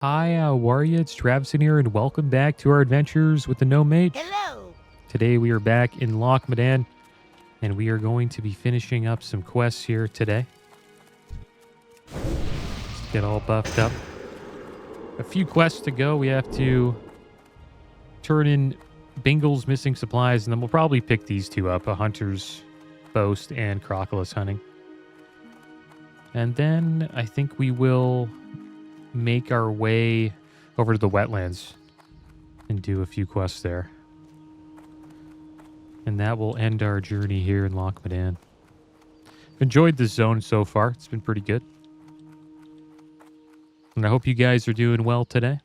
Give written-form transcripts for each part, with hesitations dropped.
Hi, how are you? It's Travis in here, and welcome back to our adventures with the Gnome Mage. Hello! Today we are back in Loch Modan, and we are going to be finishing up some quests here today. Let's get all buffed up. A few quests to go. We have to turn in Bingle's missing supplies, and then we'll probably pick these two up, a Hunter's Boast and Crocodilus Hunting. And then I think we will make our way over to the wetlands and do a few quests there. And that will end our journey here in Loch Modan. Enjoyed this zone so far. It's been pretty good. And I hope you guys are doing well today.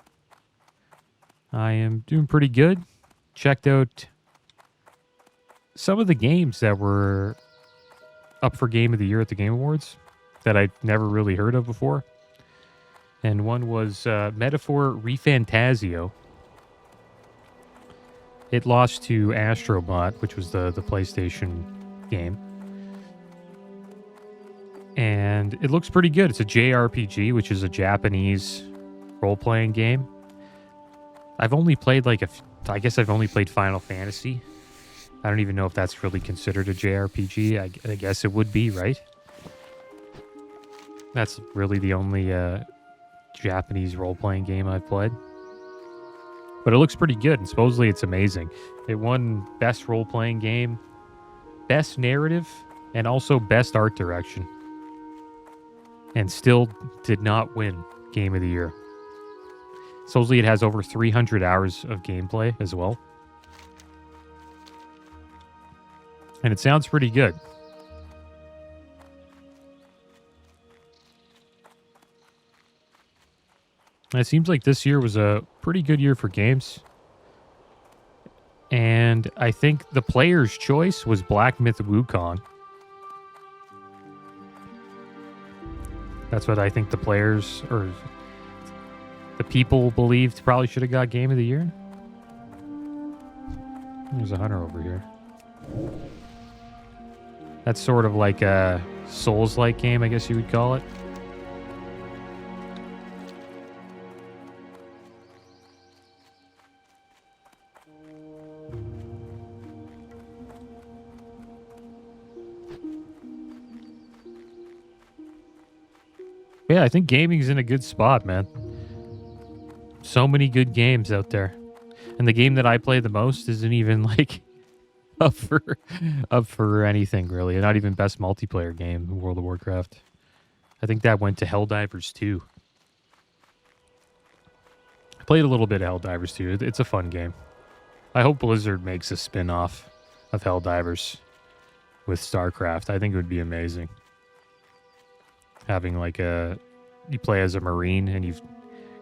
I am doing pretty good. Checked out some of the games that were up for Game of the Year at the Game Awards that I'd never really heard of before. And one was Metaphor Refantasio. It lost to Astrobot, which was the PlayStation game. And it looks pretty good. It's a JRPG, which is a Japanese role-playing game. I've only played I guess I've only played Final Fantasy. I don't even know if that's really considered a JRPG. I guess it would be, right? That's really the only Japanese role-playing game I've played. But it looks pretty good, and supposedly it's amazing. It won Best Role-Playing Game, Best Narrative, and also Best Art Direction. And still did not win Game of the Year. Supposedly it has over 300 hours of gameplay as well. And it sounds pretty good. And it seems like this year was a pretty good year for games. And I think the player's choice was Black Myth Wukong. That's what I think the players, or the people believed probably should have got Game of the Year. There's a hunter over here. That's sort of like a Souls-like game, I guess you would call it. Yeah, I think gaming's in a good spot, man. So many good games out there. And the game that I play the most isn't even like up for anything really. Not even best multiplayer game in World of Warcraft. I think that went to Helldivers 2. I played a little bit of Helldivers 2. It's a fun game. I hope Blizzard makes a spin-off of Helldivers with StarCraft. I think it would be amazing. Having you play as a Marine and you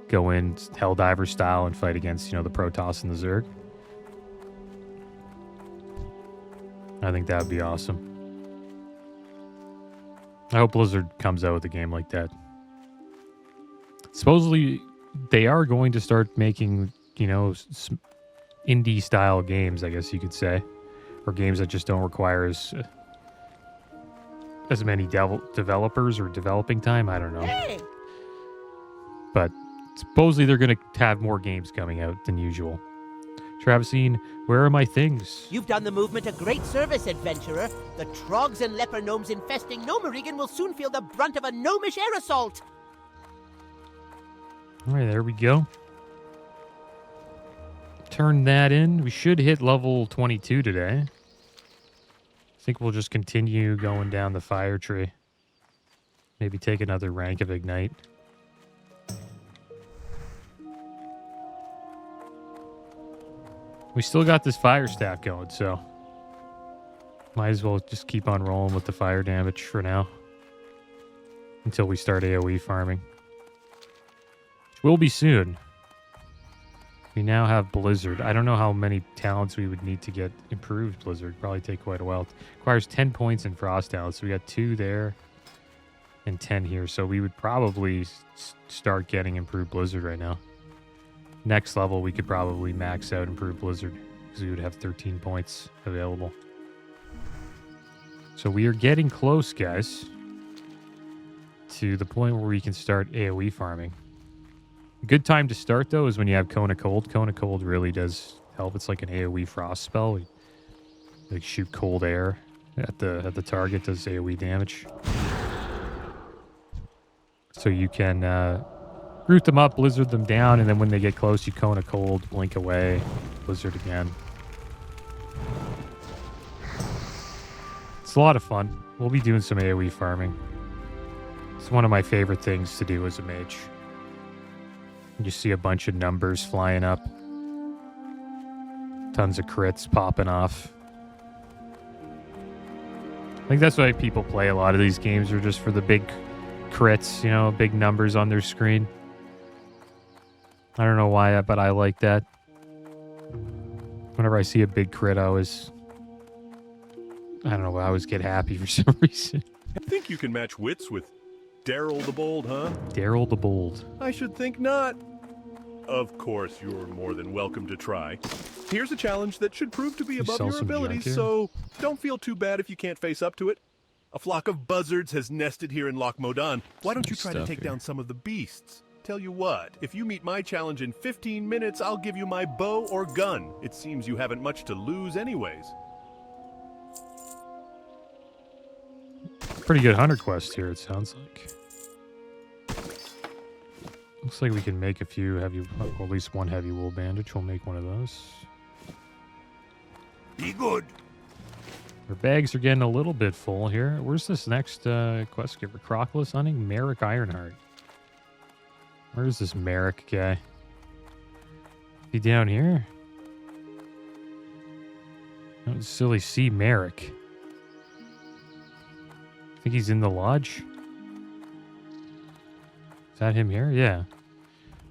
go in Helldiver style and fight against, the Protoss and the Zerg. I think that would be awesome. I hope Blizzard comes out with a game like that. Supposedly, they are going to start making, indie style games, I guess you could say. Or games that just don't require as many developers or developing time. I don't know. Hey! But supposedly they're going to have more games coming out than usual. Travisine, where are my things? You've done the movement a great service, adventurer. The trogs and leper gnomes infesting Gnomerigan will soon feel the brunt of a gnomish air assault. All right, there we go. Turn that in. We should hit level 22 today. I think we'll just continue going down the fire tree. Maybe take another rank of Ignite. We still got this fire stack going, so might as well just keep on rolling with the fire damage for now until we start AoE farming, which will be soon. We now have Blizzard. I don't know how many talents we would need to get improved Blizzard. Probably take quite a while. It requires 10 points in Frost talents, so we got 2 there and 10 here. So we would probably start getting improved Blizzard right now. Next level, we could probably max out improved Blizzard because we would have 13 points available. So we are getting close, guys, to the point where we can start AoE farming. A good time to start, though, is when you have Cone of Cold. Cone of Cold really does help. It's like an AoE frost spell. Like shoot cold air at the target, does AoE damage. So you can root them up, blizzard them down, and then when they get close, you Cone of Cold, blink away, blizzard again. It's a lot of fun. We'll be doing some AoE farming. It's one of my favorite things to do as a mage. You see a bunch of numbers flying up. Tons of crits popping off. I think that's why people play a lot of these games, are just for the big crits, you know, big numbers on their screen. I don't know why, but I like that. Whenever I see a big crit, I always get happy for some reason. I think you can match wits with Daryl the Bold, huh? Daryl the Bold. I should think not. Of course, you're more than welcome to try. Here's a challenge that should prove to be above your abilities, so don't feel too bad if you can't face up to it. A flock of buzzards has nested here in Loch Modan. Why don't you try to take down some of the beasts? Tell you what, if you meet my challenge in 15 minutes, I'll give you my bow or gun. It seems you haven't much to lose anyways. Pretty good hunter quest here, it sounds like. Looks like we can make a few heavy, or at least one heavy wool bandage. We'll make one of those. Be good. Our bags are getting a little bit full here. Where's this next quest giver? Croclus hunting? Merrick Ironheart. Where's this Merrick guy? He down here? I don't silly see Merrick. I think he's in the lodge. Is that him here? Yeah.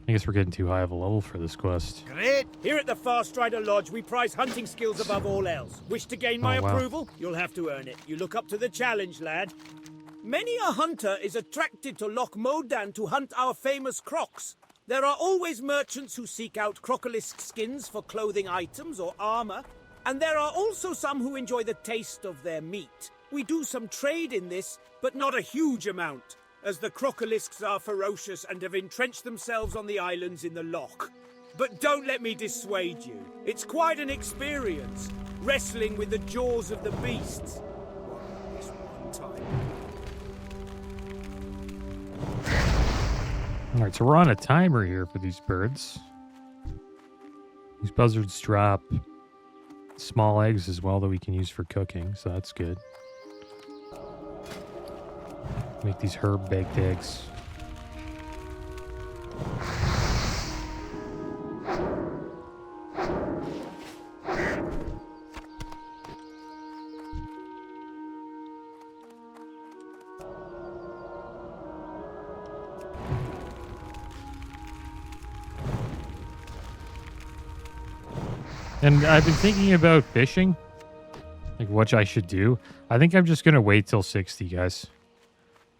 I guess we're getting too high of a level for this quest. Great! Here at the Fast Strider Lodge, we prize hunting skills above all else. Wish to gain my approval? You'll have to earn it. You look up to the challenge, lad. Many a hunter is attracted to Loch Modan to hunt our famous crocs. There are always merchants who seek out crocolisk skins for clothing items or armor, and there are also some who enjoy the taste of their meat. We do some trade in this, but not a huge amount, as the crocolisks are ferocious and have entrenched themselves on the islands in the loch. But don't let me dissuade you. It's quite an experience, wrestling with the jaws of the beasts. This one time. Alright, so we're on a timer here for these birds. These buzzards drop small eggs as well that we can use for cooking, so that's good. Make these herb-baked eggs. And I've been thinking about fishing, like what I should do. I think I'm just gonna wait till 60, guys.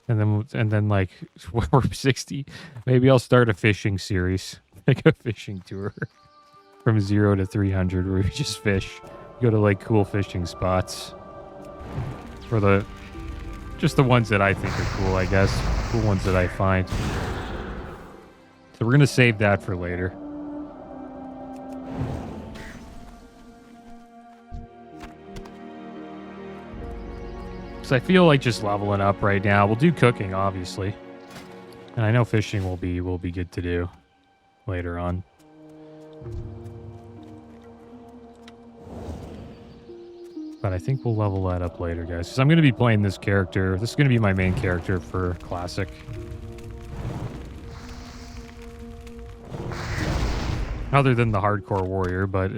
And then like when we're 60, maybe I'll start a fishing series, like a fishing tour from 0 to 300 where we just fish, go to like cool fishing spots for just the ones that I think are cool, I guess, cool ones that I find. So we're gonna save that for later. I feel like just leveling up right now. We'll do cooking, obviously, and I know fishing will be good to do later on. But I think we'll level that up later, guys, because I'm going to be playing this character. This is going to be my main character for Classic. Other than the hardcore warrior, but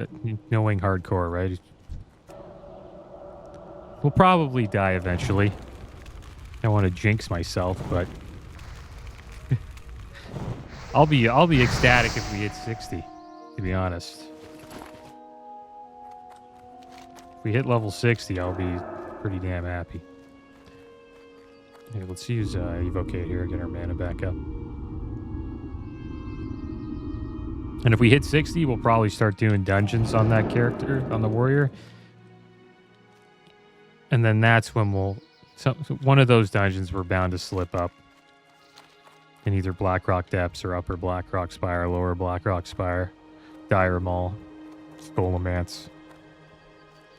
knowing hardcore, right? We'll probably die eventually. I don't want to jinx myself, but I'll be ecstatic if we hit 60, to be honest. If we hit level 60, I'll be pretty damn happy. Okay, let's use Evocate here, get our mana back up. And if we hit 60, we'll probably start doing dungeons on that character, on the warrior. And then that's when one of those dungeons we're bound to slip up. in either Blackrock Depths or Upper Blackrock Spire, Lower Blackrock Spire, Dire Maul, Scholomance,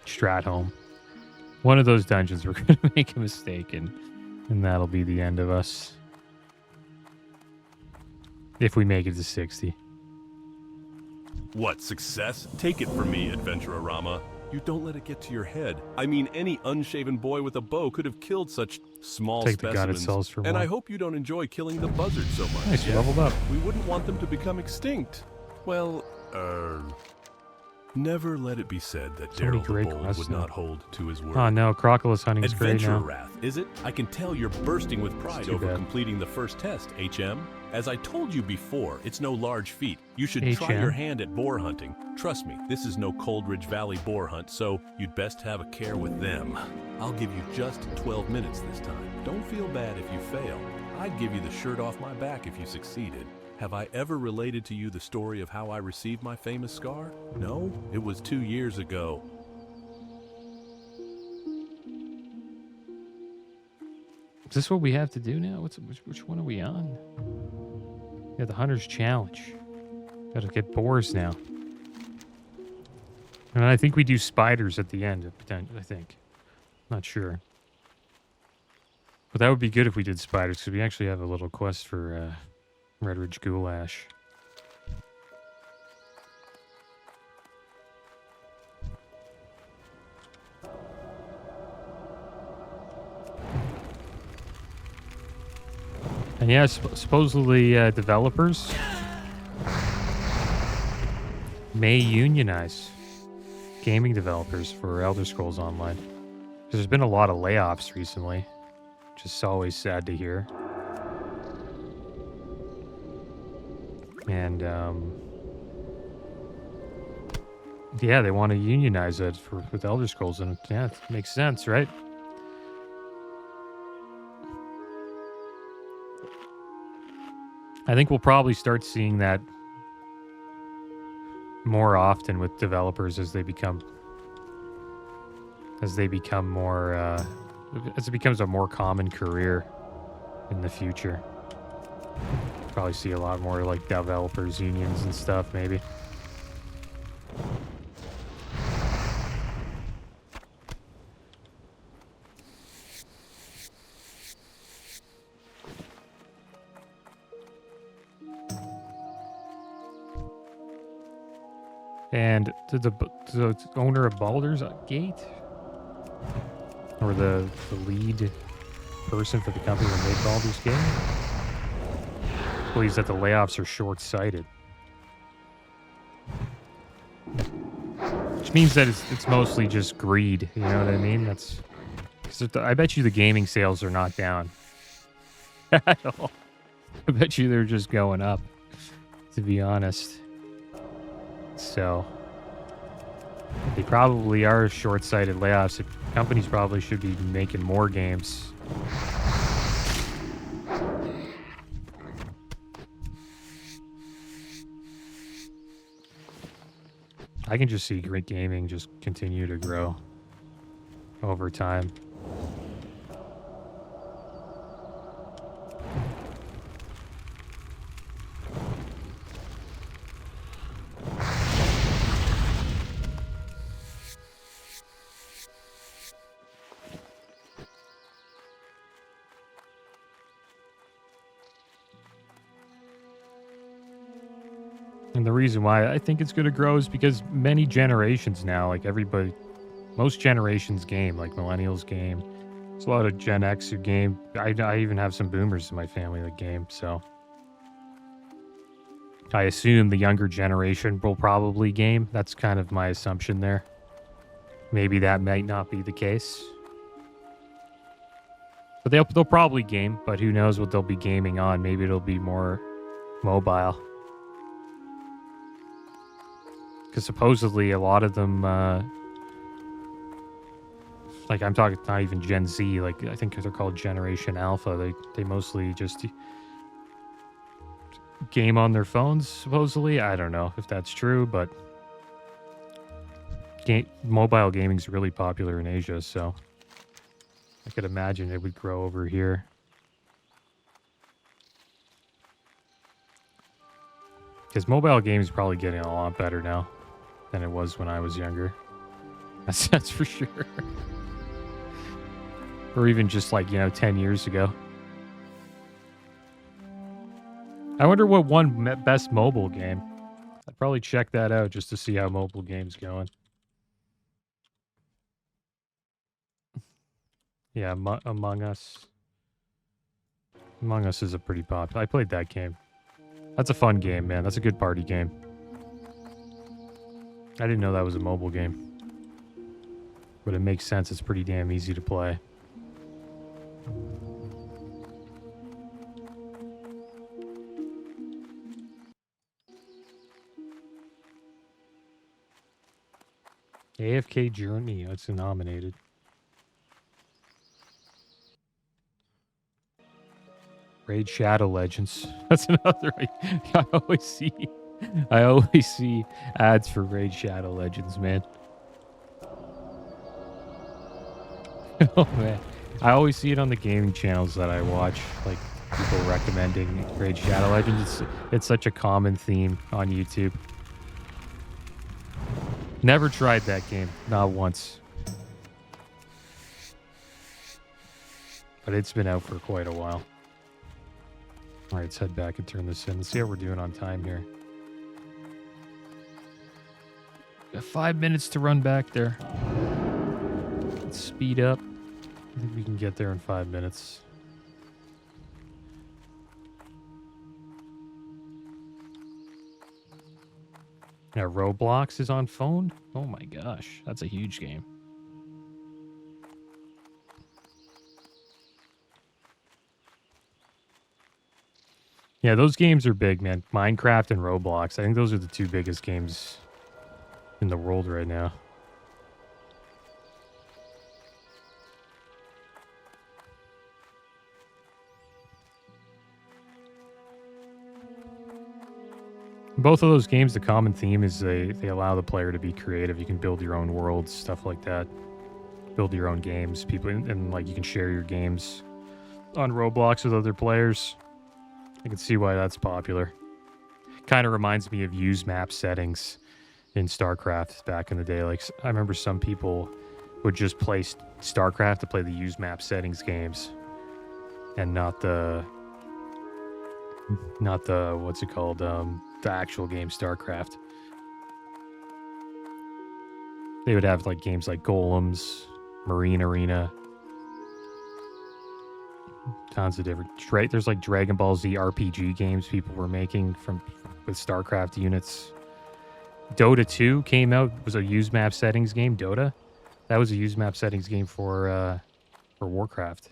Stratholme. One of those dungeons we're going to make a mistake in, and that'll be the end of us. If we make it to 60. What, success? Take it from me, Adventurer Rama. You don't let it get to your head. I mean, any unshaven boy with a bow could have killed such small specimens. And I hope you don't enjoy killing the buzzards so much. Nice, you leveled up. We wouldn't want them to become extinct. Well, never let it be said that Daryl the Bold would not hold to his word. Oh no, Crocodile hunting is great now. Adventurer Wrath, is it? I can tell you're bursting with pride over completing the first test, HM. As I told you before, it's no large feat. You should try your hand at boar hunting. Trust me, this is no Coldridge Valley boar hunt, so you'd best have a care with them. I'll give you just 12 minutes this time. Don't feel bad if you fail. I'd give you the shirt off my back if you succeeded. Have I ever related to you the story of how I received my famous scar? No? It was 2 years ago. Is this what we have to do now? Which one are we on? Yeah, the Hunter's Challenge. Gotta get boars now. And I think we do spiders at the end, I think. Not sure. But that would be good if we did spiders, because we actually have a little quest for Redridge Goulash. And yeah, supposedly developers may unionize gaming developers for Elder Scrolls Online. Because there's been a lot of layoffs recently, which is always sad to hear. And yeah, they want to unionize it with Elder Scrolls, and yeah, it makes sense, right? I think we'll probably start seeing that more often with developers as they become more as it becomes a more common career in the future. Probably see a lot more like developers unions and stuff, maybe. And the owner of Baldur's Gate, or the lead person for the company that made Baldur's Gate, believes that the layoffs are short-sighted, which means that it's mostly just greed. You know what I mean? That's. I bet you the gaming sales are not down at all. I bet you they're just going up, to be honest. So they probably are short-sighted layoffs. Companies probably should be making more games. I can just see great gaming just continue to grow over time. And the reason why I think it's going to grow is because many generations now, like everybody, most generations game, like millennials game. There's a lot of Gen X who game. I even have some boomers in my family that game, so. I assume the younger generation will probably game. That's kind of my assumption there. Maybe that might not be the case. But they'll probably game, but who knows what they'll be gaming on. Maybe it'll be more mobile. Because supposedly a lot of them, like I'm talking not even Gen Z, like I think they're called Generation Alpha. They mostly just game on their phones, supposedly. I don't know if that's true, but mobile gaming is really popular in Asia, so I could imagine it would grow over here. Because mobile games probably getting a lot better now than it was when I was younger. That's for sure. Or even just like, 10 years ago. I wonder what won best mobile game. I'd probably check that out just to see how mobile games going. Yeah, Among Us. Among Us is a pretty popular. I played that game. That's a fun game, man. That's a good party game. I didn't know that was a mobile game. But it makes sense. It's pretty damn easy to play. AFK Journey. It's nominated. Raid Shadow Legends. That's another. I always see ads for Raid Shadow Legends, man. Oh man, I always see it on the gaming channels that I watch, like people recommending Raid Shadow Legends. It's such a common theme on YouTube. Never tried that game, not once. But it's been out for quite a while. All right, let's head back and turn this in. Let's see how we're doing on time here. Got 5 minutes to run back there. Let's speed up. I think we can get there in 5 minutes. Yeah, Roblox is on phone? Oh my gosh, that's a huge game. Yeah, those games are big, man. Minecraft and Roblox. I think those are the two biggest games in the world right now. Both of those games, the common theme is they allow the player to be creative. You can build your own worlds, stuff like that. Build your own games. And like you can share your games on Roblox with other players. I can see why that's popular. Kind of reminds me of use map settings in StarCraft back in the day. Like I remember some people would just play StarCraft to play the use map settings games, and not the what's it called? The actual game StarCraft. They would have like games like Golems, Marine Arena. Tons of different. There's like Dragon Ball Z RPG games people were making with StarCraft units. Dota 2 came out, was a use map settings game. Dota, that was a use map settings game for Warcraft.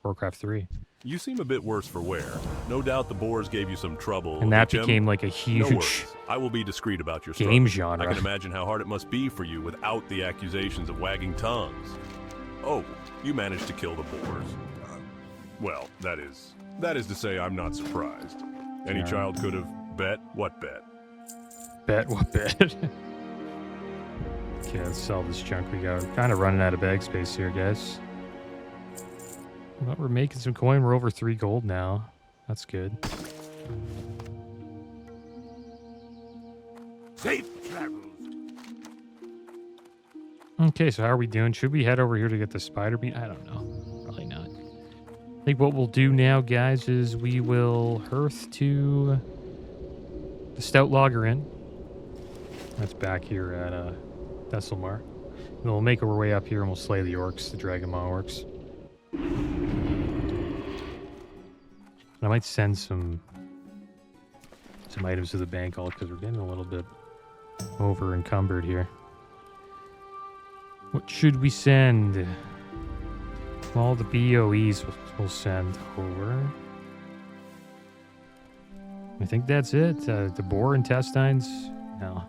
Warcraft 3. You seem a bit worse for wear. No doubt the Boars gave you some trouble. And that became like a huge. No worries. I will be discreet about your game struggle. genre. I can imagine how hard it must be for you without the accusations of wagging tongues. Oh, you managed to kill the Boars. Well, that is to say, I'm not surprised. Any child could have bet. What bet? Bet what bet? Okay, let's sell this junk we got. We're kind of running out of bag space here, guys. But we're making some coin. We're over 3 gold now. That's good. Safe travels. Okay, so how are we doing? Should we head over here to get the spider beat? I don't know. Probably not. I think what we'll do now, guys, is we will hearth to the Stout Logger Inn. That's back here at Thesselmar. And we'll make our way up here and we'll slay the orcs, the Dragon Maw orcs. I might send some items to the bank all because we're getting a little bit over encumbered here. What should we send? All the BOEs we'll send over. I think that's it. The boar intestines? No.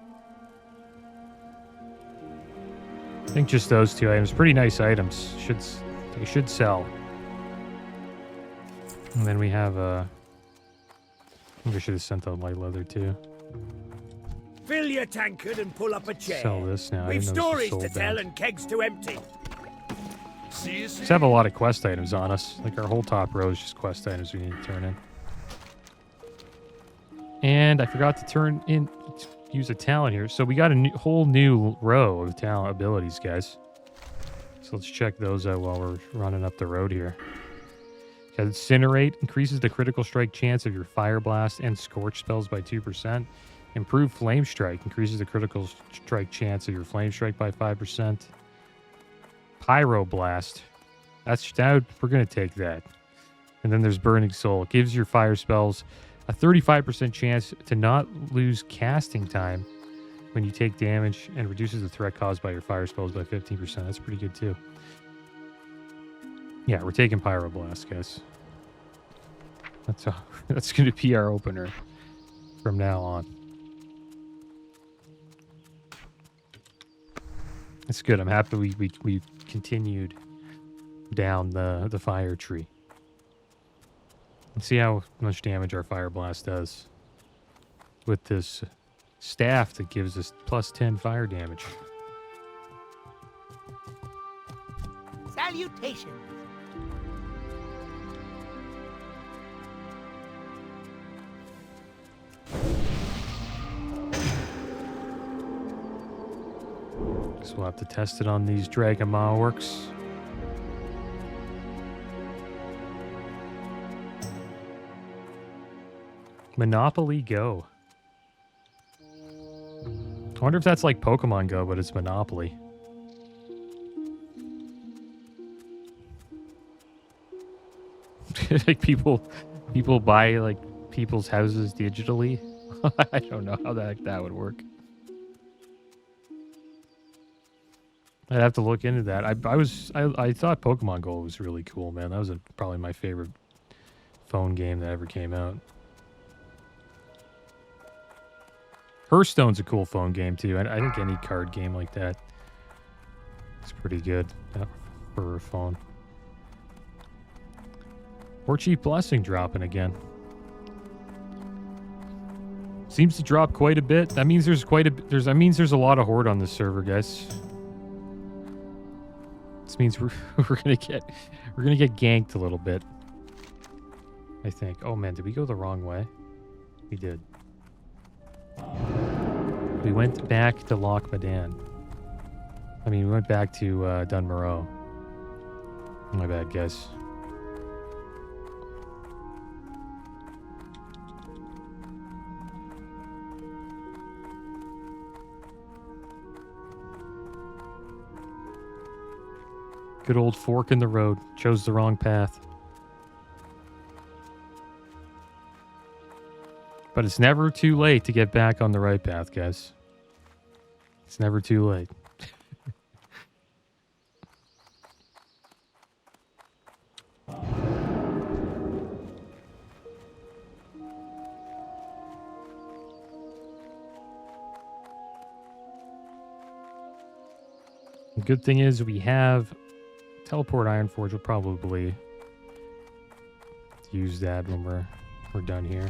I think just those 2 items. Pretty nice items. They should sell. And then we have I think I should have sent out light leather too. Fill your tankard and pull up a chair. Sell this now. We've stories to tell and kegs to empty. See you soon. Just have a lot of quest items on us. Like our whole top row is just quest items we need to turn in. And I forgot to use a talent here. So we got a whole new row of talent abilities, guys. So let's check those out while we're running up the road here. Incinerate increases the critical strike chance of your Fire Blast and Scorch spells by 2%. Improved Flame Strike increases the critical strike chance of your Flame Strike by 5%. Pyro Blast. We're going to take that. And then there's Burning Soul. It gives your fire spells a 35% chance to not lose casting time when you take damage and reduces the threat caused by your fire spells by 15%. That's pretty good too. Yeah, we're taking Pyro Blast, guys. That's going to be our opener from now on. It's good. I'm happy we continued down the fire tree. Let's see how much damage our Fire Blast does with this staff that gives us plus 10 fire damage. Salutations. So we'll have to test it on these Dragon Maw orcs. Monopoly Go. I wonder if that's like Pokemon Go, but it's Monopoly. Like people buy like people's houses digitally. I don't know how that would work. I'd have to look into that. I thought Pokemon Go was really cool, man. That was probably my favorite phone game that ever came out. Hearthstone's a cool phone game too. I think any card game like that is pretty good for a phone. Or Chief Blessing dropping again. Seems to drop quite a bit. That means there's that means there's a lot of horde on this server, guys. This means we're gonna get ganked a little bit. I think. Oh man, did we go the wrong way? We did. We went back to Loch Modan. I mean, we went back to Dun Algaz. My bad, guys. Good old fork in the road. Chose the wrong path. But it's never too late to get back on the right path, guys. It's never too late. The good thing is we have teleport Ironforge. We'll probably use that when we're done here.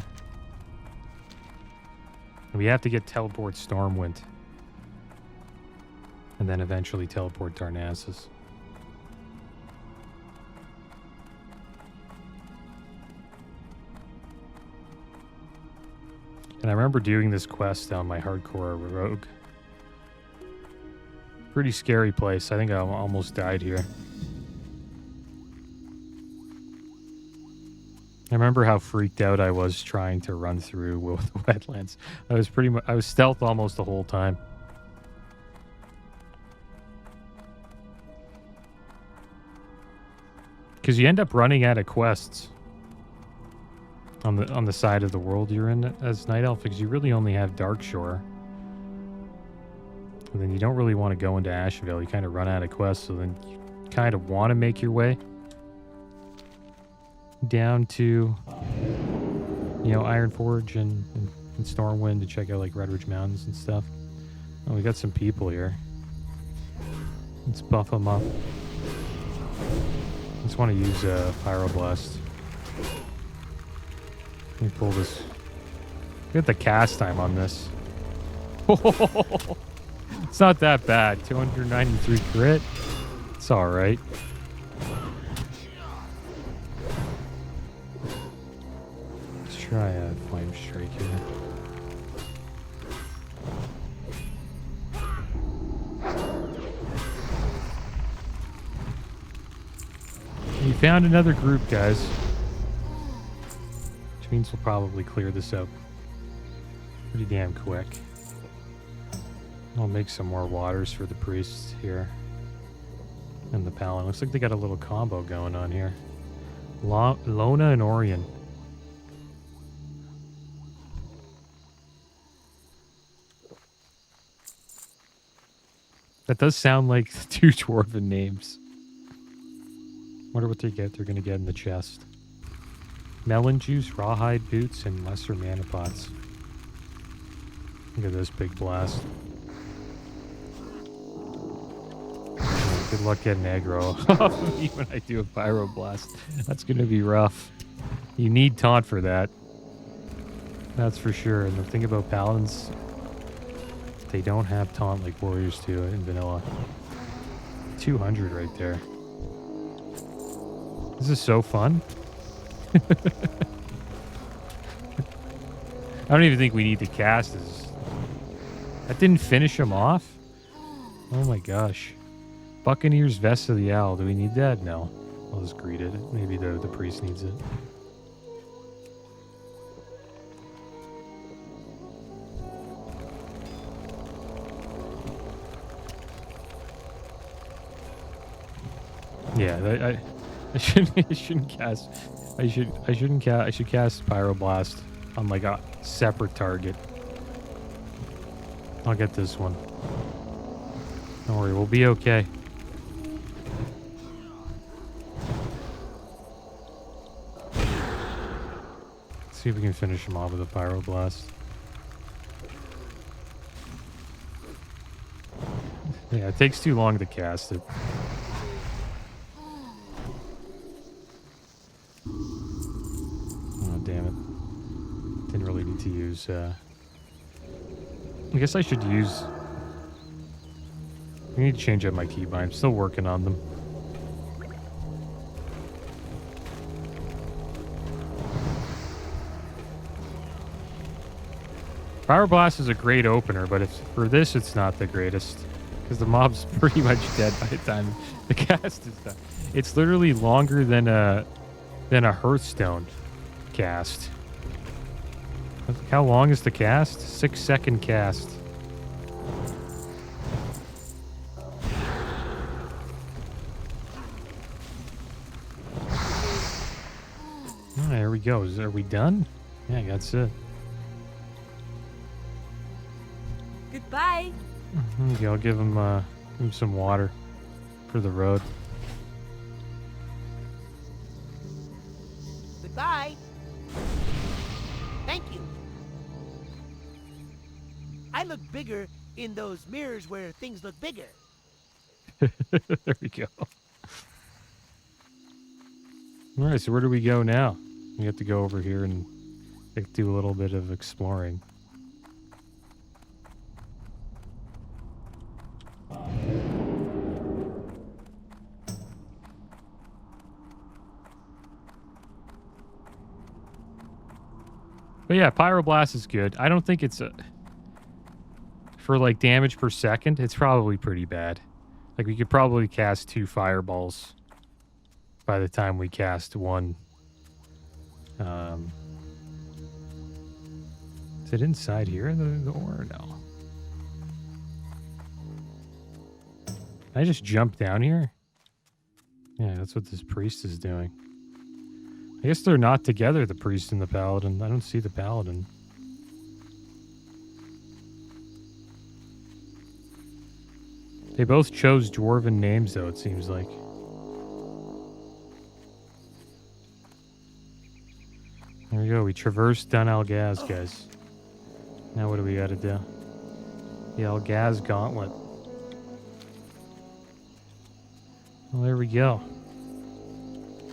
And we have to get teleport Stormwind. And then eventually teleport Narcissus. And I remember doing this quest on my hardcore rogue. Pretty scary place. I think I almost died here. I remember how freaked out I was trying to run through the wetlands. I was stealth almost the whole time. Because you end up running out of quests on the side of the world you're in as Night Elf, because you really only have Darkshore. And then you don't really want to go into Asheville. You kind of run out of quests, so then you kind of want to make your way down to, Ironforge and Stormwind to check out like Redridge Mountains and stuff. Oh, we got some people here. Let's buff them up. Just want to use Pyroblast. Let me pull this. Look at the cast time on this. It's not that bad. 293 crit. It's all right. Let's try a flame strike here. We found another group, guys. Which means we'll probably clear this up pretty damn quick. I'll make some more waters for the priests here. And the paladin. Looks like they got a little combo going on here. Lona and Orion. That does sound like two dwarven names. Wonder what they get. They're going to get in the chest. Melon juice, rawhide boots, and lesser mana pots. Look at this big blast. Good luck getting aggro off of me when I do a pyroblast. That's going to be rough. You need taunt for that. That's for sure. And the thing about paladins, they don't have taunt like warriors do in vanilla. 200 right there. This is so fun. I don't even think we need to cast this. That didn't finish him off? Oh my gosh. Buccaneer's Vest of the Owl. Do we need that? No. I'll just greet it. Maybe the priest needs it. Yeah, I shouldn't cast. I should cast Pyroblast on like a separate target. I'll get this one. Don't worry, we'll be okay. Let's see if we can finish him off with a Pyroblast. Yeah, it takes too long to cast it. Oh, damn it. Didn't really need to use, I guess I should use... I need to change up my keybind. I'm still working on them. Pyroblast is a great opener, but for this, it's not the greatest. Because the mob's pretty much dead by the time the cast is done. It's literally longer than a Hearthstone cast. How long is the cast? 6-second cast. Oh, there we go. Are we done? Yeah, that's it. Goodbye. Okay, I'll give him some water for the road. Goodbye. Thank you. I look bigger in those mirrors where things look bigger. There we go. All right, so where do we go now? We have to go over here and do a little bit of exploring. But yeah, Pyroblast is good. I don't think it's for like damage per second, it's probably pretty bad. Like we could probably cast 2 fireballs by the time we cast one. Is it inside here, the ore? No. Can I just jump down here? Yeah, that's what this priest is doing. I guess they're not together, the priest and the paladin. I don't see the paladin. They both chose dwarven names, though, it seems like. There we go. We traversed Dun Algaz, guys. Now what do we gotta do? The Algaz Gauntlet. Well, there we go.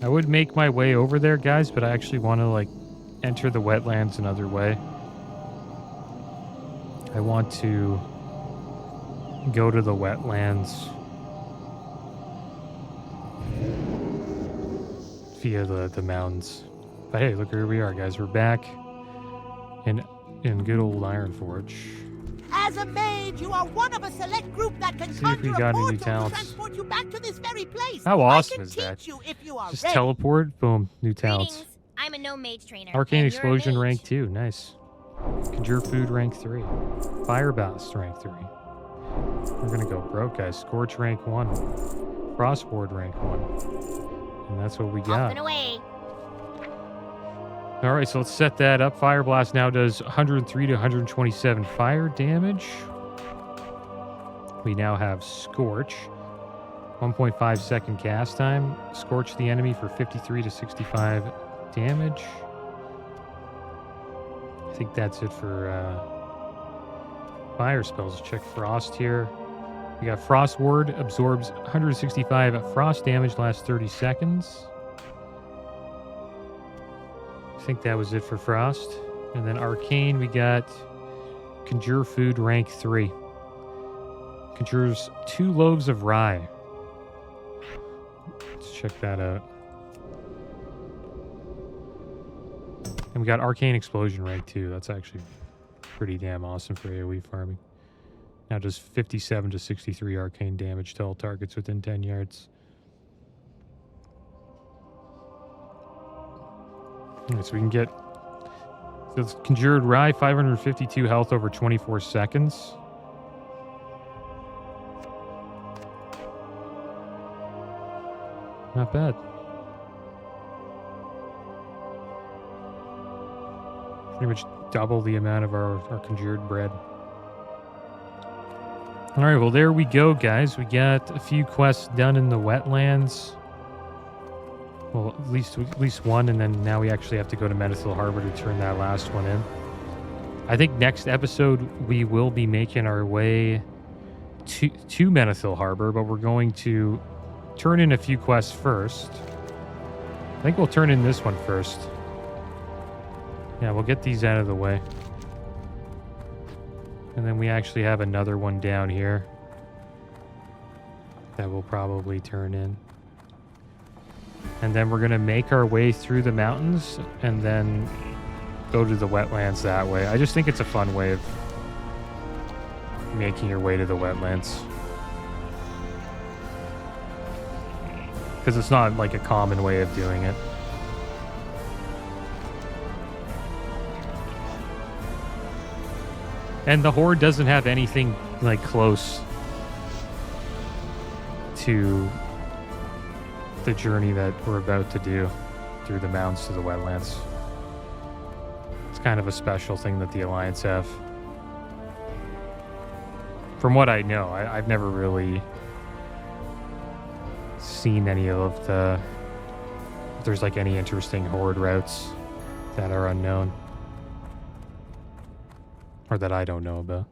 I would make my way over there, guys, but I actually want to, like, enter the wetlands another way. I want to go to the wetlands via the mountains. But hey, look where we are, guys. We're back. in good old Ironforge. As a mage, you are one of a select group that can See if conjure we a got any portal to talents. transport you back to this very place. How awesome I can is teach that? you if you are Just ready. teleport, boom, new talents. Greetings. I'm a Gnome Mage trainer. Arcane and you're a Explosion mage. rank 2, nice. Conjure Food rank 3. Fire Blast rank 3. We're gonna go broke, guys. Scorch rank 1. Frostboard rank 1. And that's what we Off got. and away. Alright, so let's set that up. Fire Blast now does 103 to 127 fire damage. We now have Scorch. 1.5 second cast time. Scorch the enemy for 53 to 65 damage. I think that's it for fire spells. Check Frost here. We got Frost Ward, absorbs 165 frost damage, lasts 30 seconds. I think that was it for Frost. And then Arcane, we got Conjure Food rank 3. Conjures 2 loaves of rye. Let's check that out. And we got Arcane Explosion rank 2. That's actually pretty damn awesome for AoE farming. Now does 57 to 63 arcane damage to all targets within 10 yards. Alright, so we can get... So it's Conjured Rye, 552 health over 24 seconds. Not bad. Pretty much double the amount of our conjured bread. Alright, well there we go, guys. We got a few quests done in the wetlands. Well, at least one, and then now we actually have to go to Menethil Harbor to turn that last one in. I think next episode we will be making our way to Menethil Harbor, but we're going to turn in a few quests first. I think we'll turn in this one first. Yeah, we'll get these out of the way. And then we actually have another one down here that we'll probably turn in. And then we're going to make our way through the mountains and then go to the wetlands that way. I just think it's a fun way of making your way to the wetlands. Because it's not like a common way of doing it. And the Horde doesn't have anything like close to the journey that we're about to do through the mountains to the wetlands. It's kind of a special thing that the Alliance have. From what I know, I've never really seen any of the... If there's like any interesting Horde routes that are unknown. Or that I don't know about.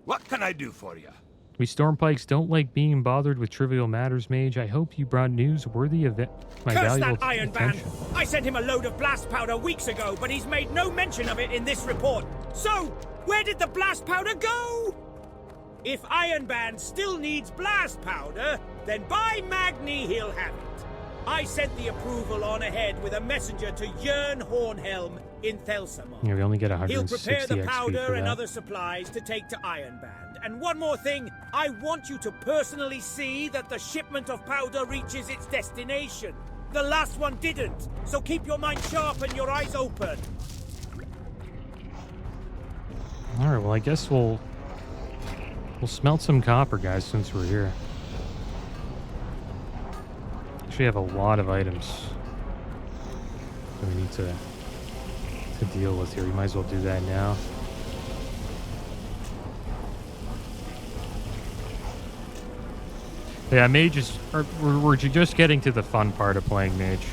What can I do for you? We Stormpikes don't like being bothered with trivial matters, Mage. I hope you brought news worthy of my Curse valuable that Iron attention. Band! I sent him a load of blast powder weeks ago, but he's made no mention of it in this report. So, where did the blast powder go? If Iron Band still needs blast powder, then by Magni he'll have it. I sent the approval on ahead with a messenger to Jörn Hornhelm in Thelsamar. Yeah, we only get He'll 160 prepare the XP powder for and that. other supplies to take to Ironband. And one more thing, I want you to personally see that the shipment of powder reaches its destination. The last one didn't, so keep your mind sharp and your eyes open. Alright, well I guess we'll smelt some copper, guys, since we're here. Actually have a lot of items that we need to deal with here. We might as well do that now. Yeah, Mage is... We're just getting to the fun part of playing Mage.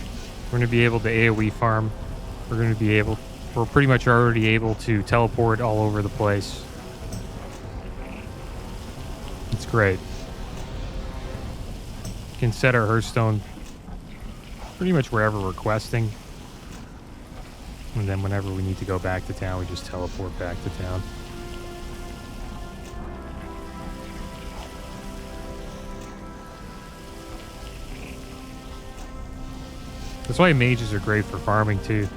We're going to be able to AoE farm. We're going to be able... We're pretty much already able to teleport all over the place. It's great. We can set our Hearthstone pretty much wherever we're questing. And then whenever we need to go back to town, we just teleport back to town. That's why mages are great for farming too.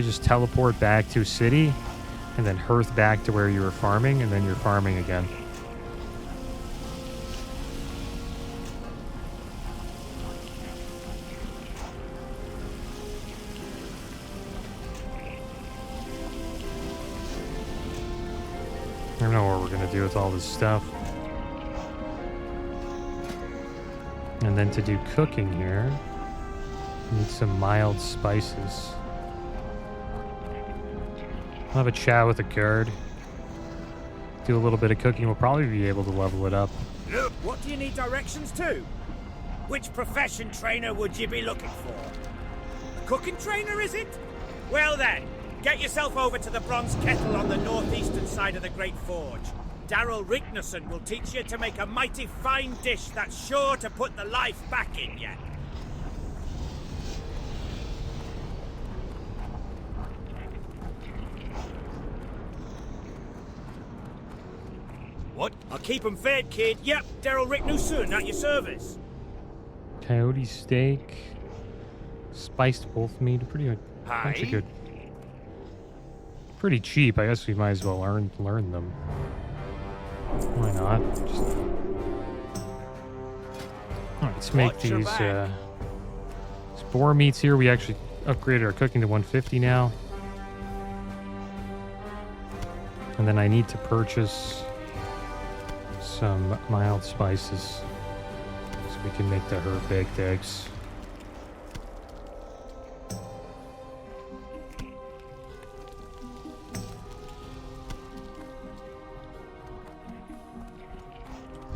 could just teleport back to a city and then hearth back to where you were farming, and then you're farming again. I don't know what we're going to do with all this stuff. And then to do cooking here, we need some mild spices. I'll have a chat with a guard. Do a little bit of cooking. We'll probably be able to level it up. What do you need directions to? Which profession trainer would you be looking for? A cooking trainer, is it? Well then, get yourself over to the Bronze Kettle on the northeastern side of the Great Forge. Daryl Rignerson will teach you to make a mighty fine dish that's sure to put the life back in you. What? I'll keep 'em fed, kid. Yep, Daryl Rignerson at your service. Coyote steak, spiced wolf meat, pretty bunch of good. Pretty cheap. I guess we might as well learn them. Why not? Alright, let's make these boar meats here. We actually upgraded our cooking to 150 now. And then I need to purchase some mild spices so we can make the herb baked eggs.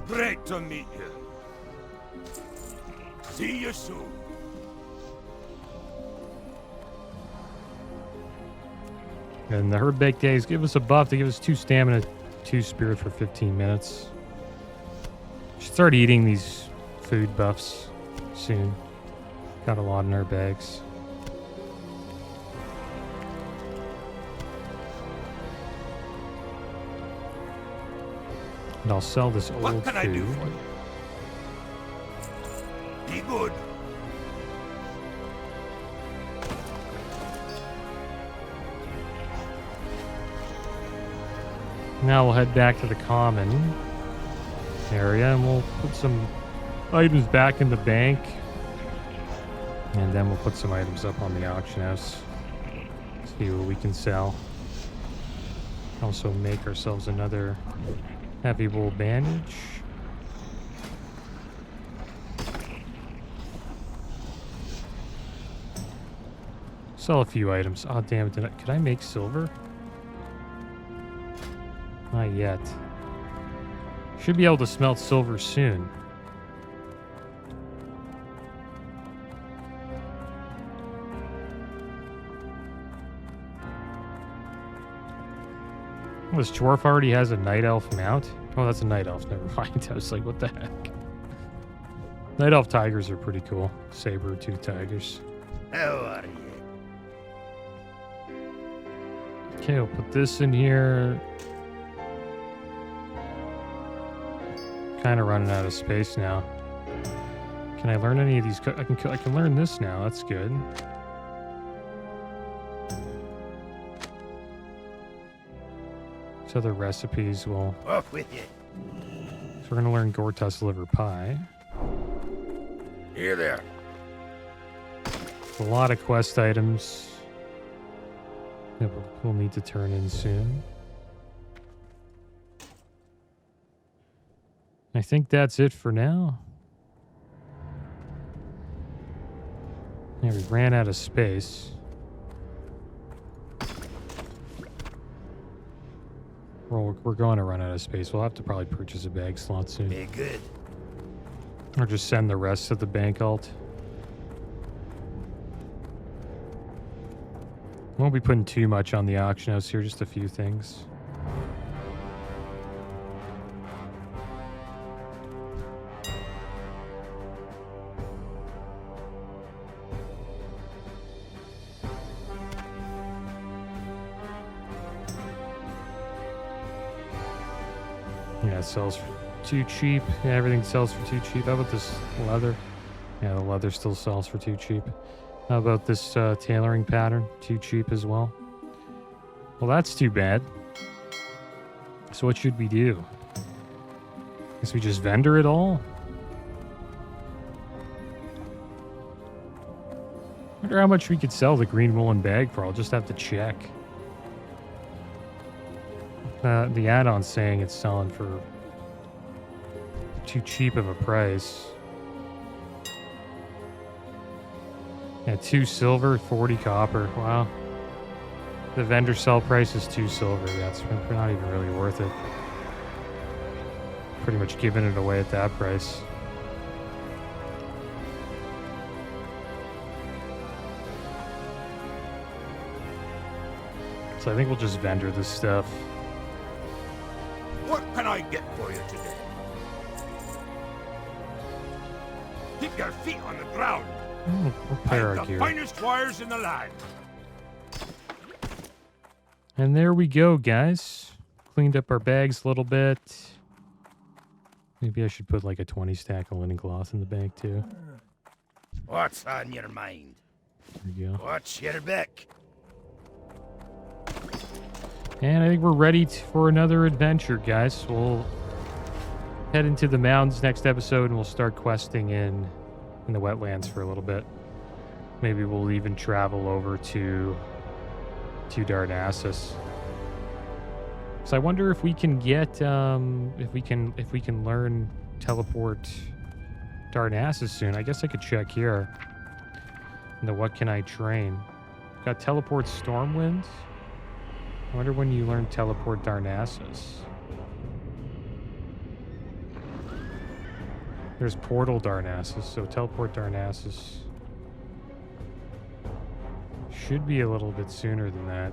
Great to meet you. See you soon. And the herb baked eggs give us a buff. They give us 2 stamina, 2 spirit for 15 minutes. Should start eating these food buffs soon. Got a lot in our bags. And I'll sell this old What can I do food. for you? Be good. Now we'll head back to the common area and we'll put some items back in the bank. And then we'll put some items up on the auction house. See what we can sell. Also make ourselves another heavy wool bandage. Sell a few items. Oh damn it, could I make silver? Not yet. Should be able to smelt silver soon. Oh, this dwarf already has a night elf mount? Oh, that's a night elf. Never mind. I was like, what the heck? Night elf tigers are pretty cool. Saber-tooth tigers. How are you? Okay, we'll put this in here. Kind of running out of space now. Can I learn any of these? I can learn this now. That's good. So the recipes will. Off with you. So we're gonna learn Gortus liver pie. Here there. A lot of quest items that we'll need to turn in soon. I think that's it for now. Yeah, we ran out of space. We're going to run out of space. We'll have to probably purchase a bag slot soon. Be good. Or just send the rest to the bank alt. Won't be putting too much on the auction house here, just a few things. Yeah, it sells for too cheap. Yeah, everything sells for too cheap. How about this leather? Yeah, the leather still sells for too cheap. How about this tailoring pattern? Too cheap as well. Well, that's too bad. So what should we do? Guess we just vendor it all? Wonder how much we could sell the green woolen bag for. I'll just have to check. The add-on's saying it's selling for too cheap of a price. Yeah, 2 silver, 40 copper. Wow. The vendor sell price is 2 silver. Yeah, it's not even really worth it. Pretty much giving it away at that price. So I think we'll just vendor this stuff. What can I get for you today? Keep your feet on the ground. We'll pair our The gear. finest wires in the land. And there we go, guys. Cleaned up our bags a little bit. Maybe I should put like a 20 stack of linen cloth in the bag too. What's on your mind? There we go. What's your back? And I think we're ready for another adventure, guys. We'll head into the mountains next episode and we'll start questing in the wetlands for a little bit. Maybe we'll even travel over to Narcissus. So I wonder if we can get if we can learn teleport Narcissus soon. I guess I could check here. And the what can I train? Got teleport Stormwind. I wonder when you learn teleport Narcissus. There's portal Narcissus, so teleport Narcissus should be a little bit sooner than that.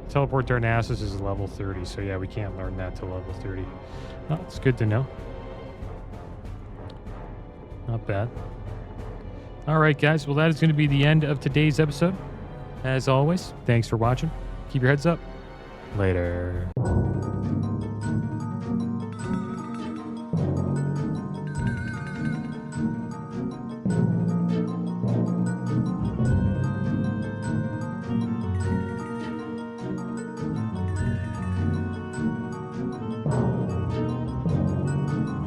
Teleport Narcissus is level 30, so yeah, we can't learn that till level 30. Oh, it's good to know. Not bad. All right, guys. Well, that is going to be the end of today's episode. As always, thanks for watching. Keep your heads up. Later.